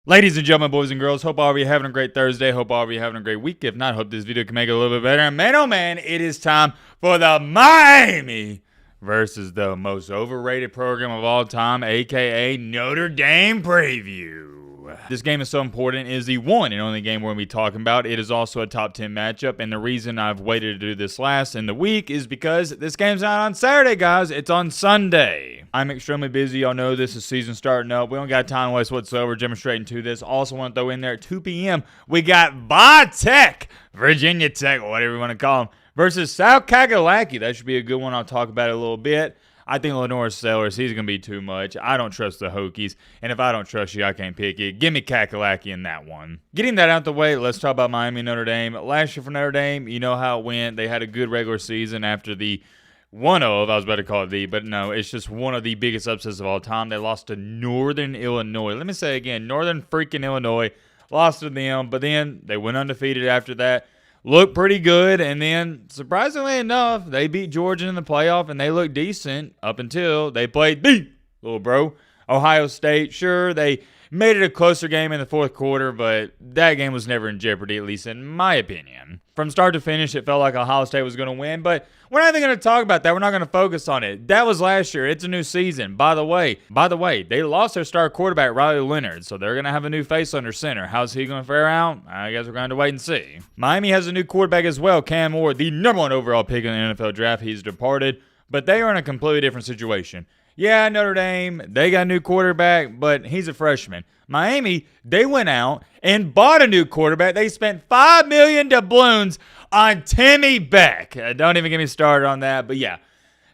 Ladies and gentlemen, boys and girls, hope all of you are having a great Thursday. Hope all of you are having a great week. If not, hope this video can make it a little bit better. And man, oh man, it is time for the Miami versus the most overrated program of all time, aka Notre Dame preview. This game is so important. It is the one and only game we're going to be talking about. It is also a top 10 matchup, and the reason I've waited to do this last in the week is because this game's not on Saturday, guys. It's on Sunday. I'm extremely busy. Y'all know this is season starting up. We don't got time to waste whatsoever demonstrating to this. Also want to throw in there at 2 p.m. we got Tech, Virginia Tech, whatever you want to call them, versus South Kakalaki. That should be a good one. I'll talk about it a little bit. I think Lenore Sellers, he's going to be too much. I don't trust the Hokies, and if I don't trust you, I can't pick it. Give me Kakalaki in that one. Getting that out the way, let's talk about Miami and Notre Dame. Last year for Notre Dame, you know how it went. They had a good regular season after the I was about to call it but no, it's just one of the biggest upsets of all time. They lost to Northern Illinois. Let me say again, Northern freaking Illinois lost to them, but then they went undefeated after that. Looked pretty good, and then, surprisingly enough, they beat Georgia in the playoff, and they looked decent up until they played the little bro, Ohio State. Sure, they made it a closer game in the fourth quarter, but that game was never in jeopardy, at least in my opinion. From start to finish, it felt like Ohio State was going to win, but we're not even going to talk about that. We're not going to focus on it. That was last year. It's a new season. By the way, they lost their star quarterback, Riley Leonard, so they're going to have a new face under center. How's he going to fare out? I guess we're going to wait and see. Miami has a new quarterback as well, Cam Moore, the #1 overall pick in the NFL draft. He's departed, but they are in a completely different situation. Yeah, Notre Dame, they got a new quarterback, but he's a freshman. Miami, they went out and bought a new quarterback. They spent $5 million doubloons on Timmy Beck. Don't even get me started on that, but yeah.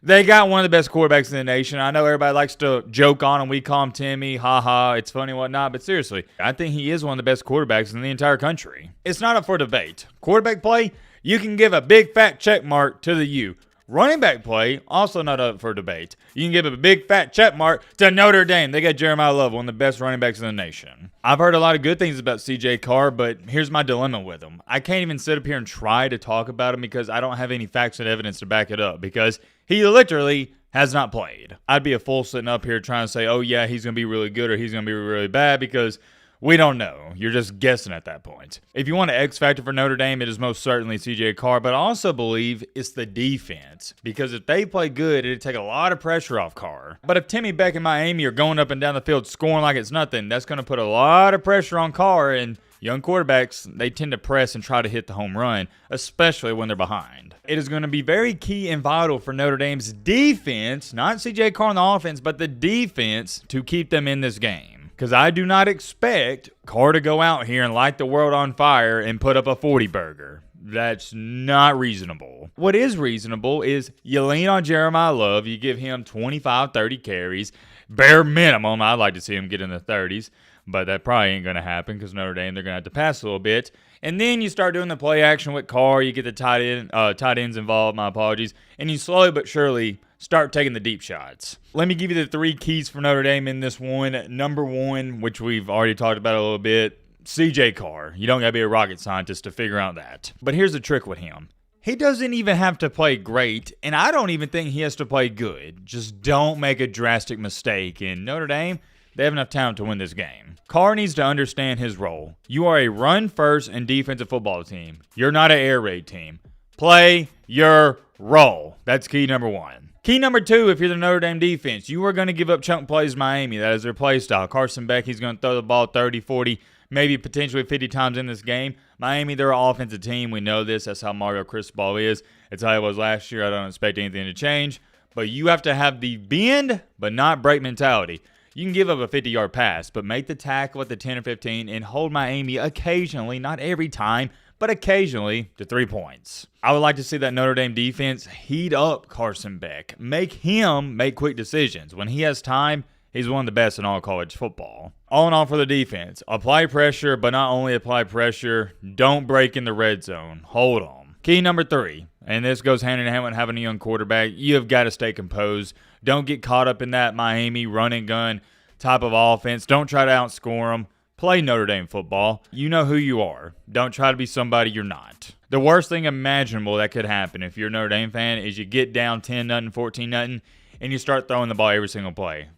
They got one of the best quarterbacks in the nation. I know everybody likes to joke on him. We call him Timmy. Ha ha. It's funny and whatnot. But seriously, I think he is one of the best quarterbacks in the entire country. It's not up for debate. Quarterback play, you can give a big fat check mark to the U. Running back play, also not up for debate. You can give a big fat check mark to Notre Dame. They got Jeremiah Love, one of the best running backs in the nation. I've heard a lot of good things about CJ Carr, but here's my dilemma with him. I can't even sit up here and try to talk about him because I don't have any facts and evidence to back it up because he literally has not played. I'd be a fool sitting up here trying to say, oh yeah, he's going to be really good or he's going to be really bad because we don't know. You're just guessing at that point. If you want an X factor for Notre Dame, it is most certainly CJ Carr, but I also believe it's the defense because if they play good, it'd take a lot of pressure off Carr. But if Timmy Beck and Miami are going up and down the field scoring like it's nothing, that's going to put a lot of pressure on Carr, and young quarterbacks, they tend to press and try to hit the home run, especially when they're behind. It is going to be very key and vital for Notre Dame's defense, not CJ Carr on the offense, but the defense to keep them in this game. Because I do not expect Carr to go out here and light the world on fire and put up a 40-burger. That's not reasonable. What is reasonable is you lean on Jeremiah Love. You give him 25, 30 carries. Bare minimum, I'd like to see him get in the 30s. But that probably ain't going to happen because Notre Dame, they're going to have to pass a little bit. And then you start doing the play action with Carr. You get the tight ends involved, my apologies. And you slowly but surely start taking the deep shots. Let me give you the 3 keys for Notre Dame in this one. Number 1, which we've already talked about a little bit, CJ Carr. You don't got to be a rocket scientist to figure out that. But here's the trick with him. He doesn't even have to play great, and I don't even think he has to play good. Just don't make a drastic mistake. And Notre Dame, they have enough talent to win this game. Carr needs to understand his role. You are a run-first and defensive football team. You're not an air raid team. Play your role. That's key number 1. Key number 2, if you're the Notre Dame defense, you are going to give up chunk plays to Miami. That is their play style. Carson Beck, he's going to throw the ball 30, 40, maybe potentially 50 times in this game. Miami, they're an offensive team. We know this. That's how Mario Cristobal is. It's how it was last year. I don't expect anything to change. But you have to have the bend but not break mentality. You can give up a 50-yard pass, but make the tackle at the 10 or 15 and hold Miami occasionally, not every time, but occasionally to 3 points. I would like to see that Notre Dame defense heat up Carson Beck. Make him make quick decisions. When he has time, he's one of the best in all college football. All in all for the defense, apply pressure, but not only apply pressure, don't break in the red zone. Hold on. Key number 3, and this goes hand in hand with having a young quarterback, you have got to stay composed. Don't get caught up in that Miami run and gun type of offense. Don't try to outscore them. Play Notre Dame football. You know who you are. Don't try to be somebody you're not. The worst thing imaginable that could happen if you're a Notre Dame fan is you get down 10-0, 14-0, and you start throwing the ball every single play.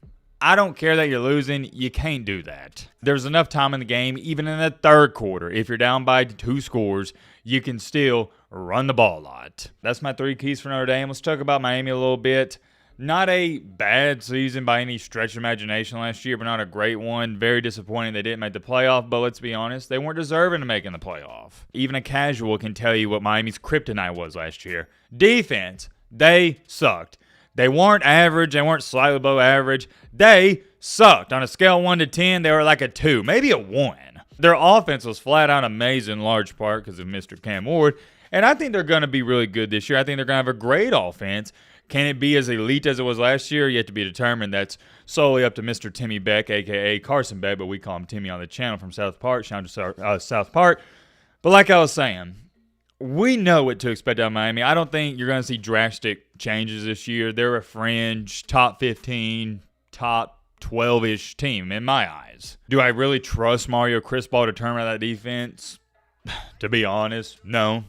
I don't care that you're losing. You can't do that. There's enough time in the game, even in the third quarter. If you're down by 2 scores, you can still run the ball a lot. That's my 3 keys for Notre Dame. Let's talk about Miami a little bit. Not a bad season by any stretch of imagination last year, but not a great one. Very disappointing they didn't make the playoff, but let's be honest, they weren't deserving of making the playoff. Even a casual can tell you what Miami's kryptonite was last year. Defense, they sucked. They weren't average. They weren't slightly below average. They sucked. On a scale of 1 to 10, they were like a 2, maybe a 1. Their offense was flat out amazing in large part because of Mr. Cam Ward, and I think they're going to be really good this year. I think they're going to have a great offense. Can it be as elite as it was last year? Yet to be determined. That's solely up to Mr. Timmy Beck, a.k.a. Carson Beck, but we call him Timmy on the channel from South Park. Shout out to South Park. But like I was saying, we know what to expect out of Miami. I don't think you're going to see drastic changes this year. They're a fringe, top 15, top 12-ish team in my eyes. Do I really trust Mario Cristobal to turn around that defense? To be honest, no.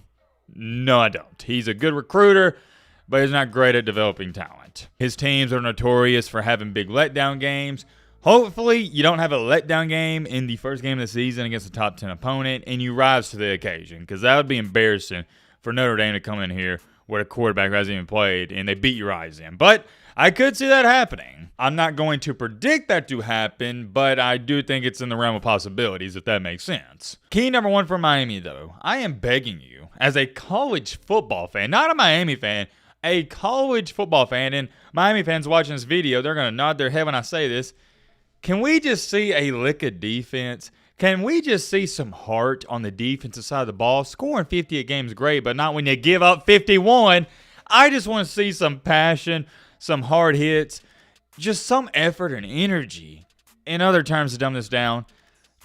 No, I don't. He's a good recruiter, but he's not great at developing talent. His teams are notorious for having big letdown games. Hopefully, you don't have a letdown game in the first game of the season against a top 10 opponent, and you rise to the occasion, because that would be embarrassing for Notre Dame to come in here with a quarterback who hasn't even played, and they beat your eyes in. But I could see that happening. I'm not going to predict that to happen, but I do think it's in the realm of possibilities, if that makes sense. Key number 1 for Miami, though. I am begging you, as a college football fan, not a Miami fan, a college football fan, and Miami fans watching this video, they're going to nod their head when I say this. Can we just see a lick of defense? Can we just see some heart on the defensive side of the ball? Scoring 50 a game is great, but not when you give up 51. I just want to see some passion, some hard hits, just some effort and energy. In other terms, to dumb this down,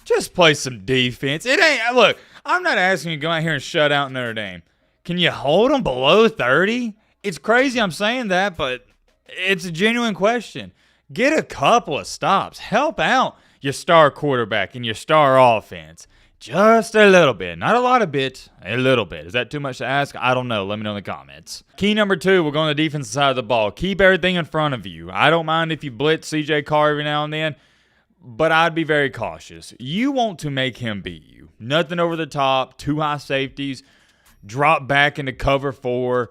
just play some defense. It ain't, look, I'm not asking you to go out here and shut out Notre Dame. Can you hold them below 30? It's crazy I'm saying that, but it's a genuine question. Get a couple of stops. Help out your star quarterback and your star offense. Just a little bit. Not a lot of bit. A little bit. Is that too much to ask? I don't know. Let me know in the comments. Key number 2, we're going to the defensive side of the ball. Keep everything in front of you. I don't mind if you blitz CJ Carr every now and then, but I'd be very cautious. You want to make him beat you. Nothing over the top. 2 high safeties. Drop back into cover 4.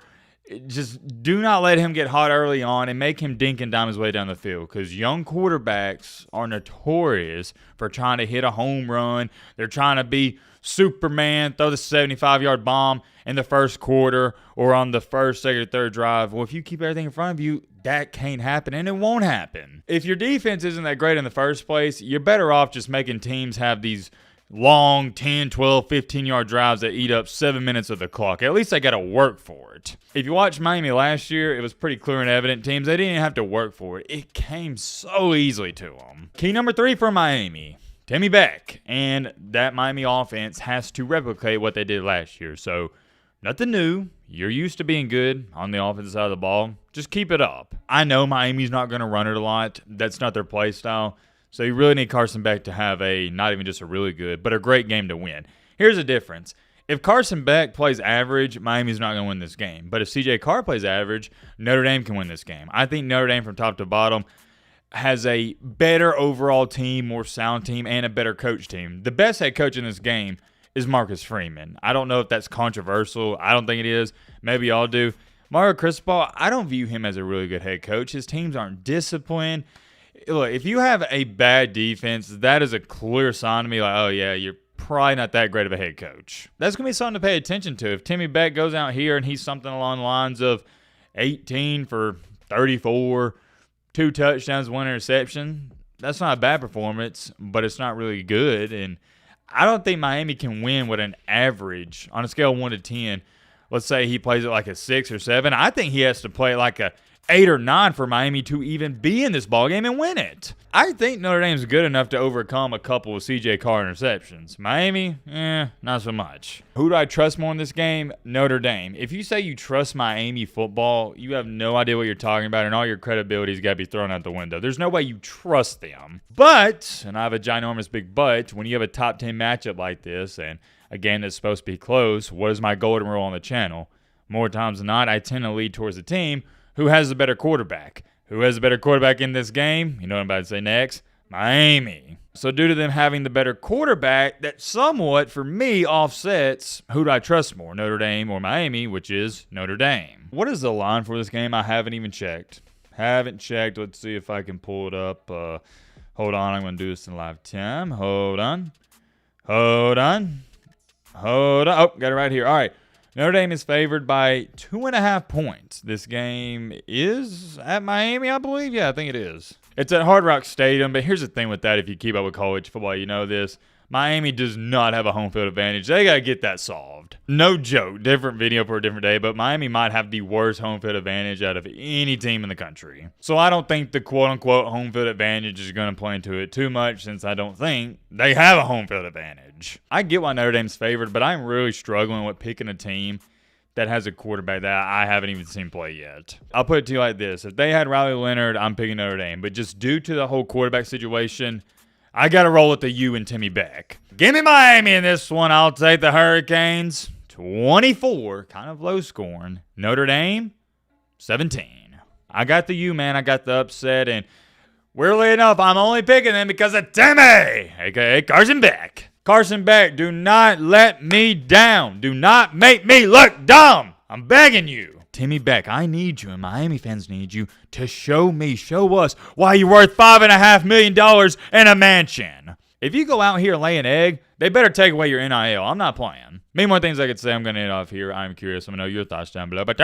Just do not let him get hot early on and make him dink and dime his way down the field, because young quarterbacks are notorious for trying to hit a home run. They're trying to be Superman, throw the 75-yard bomb in the first quarter or on the first, second, or third drive. Well, if you keep everything in front of you, that can't happen, and it won't happen. If your defense isn't that great in the first place, you're better off just making teams have these long 10, 12, 15-yard drives that eat up 7 minutes of the clock. At least they got to work for it. If you watched Miami last year, it was pretty clear and evident. Teams, they didn't even have to work for it. It came so easily to them. Key number 3 for Miami, Timmy Beck. And that Miami offense has to replicate what they did last year. So nothing new. You're used to being good on the offensive side of the ball. Just keep it up. I know Miami's not going to run it a lot. That's not their play style. So you really need Carson Beck to have a, not even just a really good, but a great game to win. Here's the difference. If Carson Beck plays average, Miami's not going to win this game. But if CJ Carr plays average, Notre Dame can win this game. I think Notre Dame from top to bottom has a better overall team, more sound team, and a better coach team. The best head coach in this game is Marcus Freeman. I don't know if that's controversial. I don't think it is. Maybe y'all do. Mario Cristobal, I don't view him as a really good head coach. His teams aren't disciplined. Look, if you have a bad defense, that is a clear sign to me like, oh, yeah, you're probably not that great of a head coach. That's going to be something to pay attention to. If Timmy Beck goes out here and he's something along the lines of 18 for 34, 2 touchdowns, 1 interception, that's not a bad performance, but it's not really good. And I don't think Miami can win with an average on a scale of 1 to 10. Let's say he plays it like a 6 or 7. I think he has to play like a 8 or 9 for Miami to even be in this ballgame and win it. I think Notre Dame's good enough to overcome a couple of CJ Carr interceptions. Miami, not so much. Who do I trust more in this game? Notre Dame. If you say you trust Miami football, you have no idea what you're talking about, and all your credibility's got to be thrown out the window. There's no way you trust them. But, and I have a ginormous big but, when you have a top 10 matchup like this, and a game that's supposed to be close, what is my golden rule on the channel? More times than not, I tend to lead towards the team who has the better quarterback, Who has a better quarterback in this game? You know what I'm about to say next. Miami. So due to them having the better quarterback, that somewhat, for me, offsets who do I trust more, Notre Dame or Miami, which is Notre Dame. What is the line for this game? I haven't even checked. Haven't checked. Let's see if I can pull it up. Hold on. I'm going to do this in live time. Hold on. Oh, got it right here. All right. Notre Dame is favored by 2.5 points. This game is at Miami, I believe. Yeah, I think it is. It's at Hard Rock Stadium, but here's the thing with that. If you keep up with college football, you know this. Miami does not have a home field advantage. They got to get that solved. No joke. Different video for a different day, but Miami might have the worst home field advantage out of any team in the country. So I don't think the quote-unquote home field advantage is going to play into it too much, since I don't think they have a home field advantage. I get why Notre Dame's favored, but I'm really struggling with picking a team that has a quarterback that I haven't even seen play yet. I'll put it to you like this. If they had Riley Leonard, I'm picking Notre Dame. But just due to the whole quarterback situation, I got to roll with the U and Timmy Beck. Give me Miami in this one. I'll take the Hurricanes. 24, kind of low scoring. Notre Dame, 17. I got the U, man. I got the upset. And weirdly enough, I'm only picking them because of Timmy, a.k.a. Carson Beck. Carson Beck, do not let me down. Do not make me look dumb. I'm begging you. Timmy Beck, I need you, and Miami fans need you to show us why you're worth $5.5 million in a mansion. If you go out here and lay an egg, they better take away your NIL. I'm not playing. Many more things I could say. I'm going to end off here. I'm curious. Let me know your thoughts down below. But